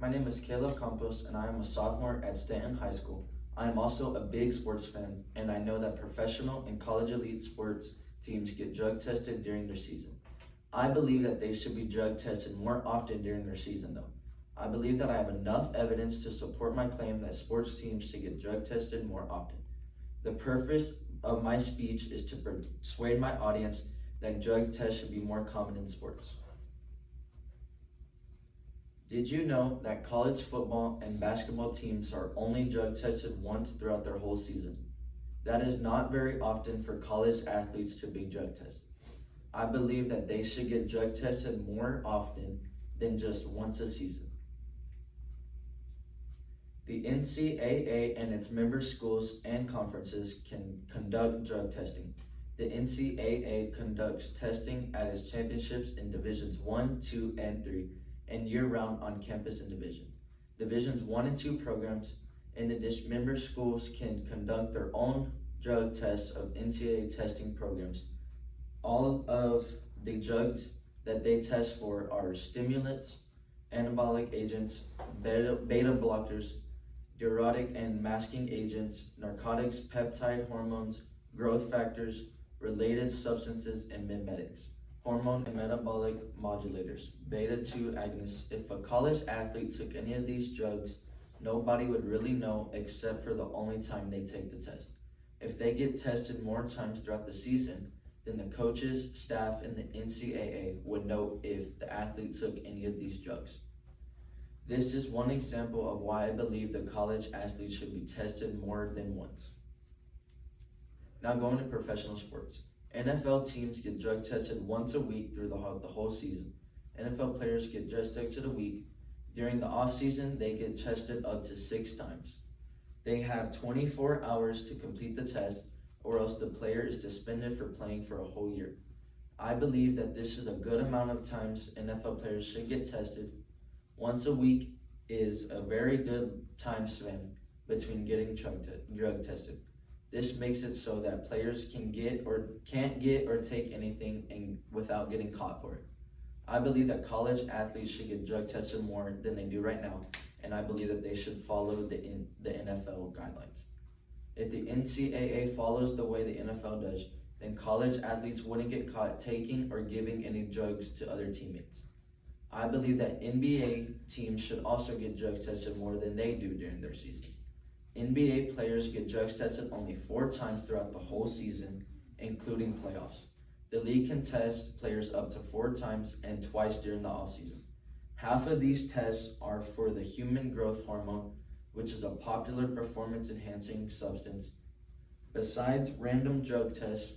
my name is Caleb Campos and I am a sophomore at Stanton High School. I am also a big sports fan and I know that professional and college elite sports teams get drug tested during their season. I believe that they should be drug tested more often during their season though. I believe that I have enough evidence to support my claim that sports teams should get drug tested more often. The purpose of my speech is to persuade my audience that drug tests should be more common in sports. Did you know that college football and basketball teams are only drug tested once throughout their whole season? That is not very often for college athletes to be drug tested. I believe that they should get drug tested more often than just once a season. The NCAA and its member schools and conferences can conduct drug testing. The NCAA conducts testing at its championships in Divisions 1, 2, and 3, and year-round on campus and Divisions 1 and 2 programs. In addition, member schools can conduct their own drug tests of NCAA testing programs. All of the drugs that they test for are stimulants, anabolic agents, beta blockers, diuretic and masking agents, narcotics, peptide hormones, growth factors, related substances, and mimetics, hormone and metabolic modulators, beta-2 agonists. If a college athlete took any of these drugs, nobody would really know except for the only time they take the test. If they get tested more times throughout the season, then the coaches, staff, and the NCAA would know if the athlete took any of these drugs. This is one example of why I believe the college athletes should be tested more than once. Now going to professional sports. NFL teams get drug tested once a week through the whole season. NFL players get drug tested a week. During the off season, they get tested up to 6 times. They have 24 hours to complete the test, or else the player is suspended for playing for a whole year. I believe that this is a good amount of times NFL players should get tested. Once a week is a very good time span between getting drug tested. This makes it so that players can't get or take anything without getting caught for it. I believe that college athletes should get drug tested more than they do right now, and I believe that they should follow the NFL guidelines. If the NCAA follows the way the NFL does, then college athletes wouldn't get caught taking or giving any drugs to other teammates. I believe that NBA teams should also get drug tested more than they do during their season. NBA players get drug tested only 4 times throughout the whole season, including playoffs. The league can test players up to 4 times and twice during the offseason. Half of these tests are for the human growth hormone, which is a popular performance-enhancing substance. Besides random drug tests,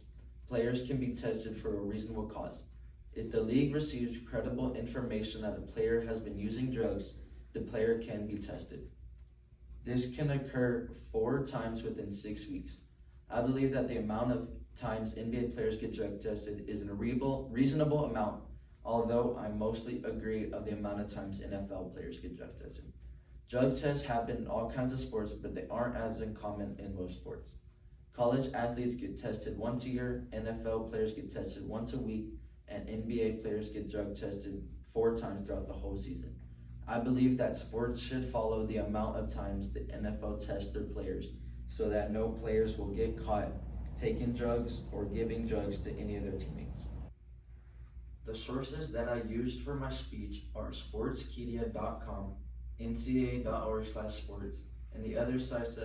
players can be tested for a reasonable cause. If the league receives credible information that a player has been using drugs, the player can be tested. This can occur 4 times within 6 weeks. I believe that the amount of times NBA players get drug tested is a reasonable amount, although I mostly agree of the amount of times NFL players get drug tested. Drug tests happen in all kinds of sports, but they aren't as common in most sports. College athletes get tested once a year, NFL players get tested once a week, and NBA players get drug tested 4 times throughout the whole season. I believe that sports should follow the amount of times the NFL tests their players so that no players will get caught taking drugs or giving drugs to any of their teammates. The sources that I used for my speech are sportskedia.com, ncaa.org/sports, and the other site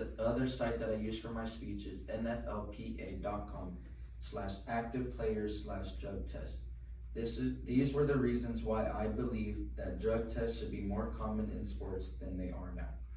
that I used for my speech is nflpa.com/activeplayers/drug-test. These were the reasons why I believe that drug tests should be more common in sports than they are now.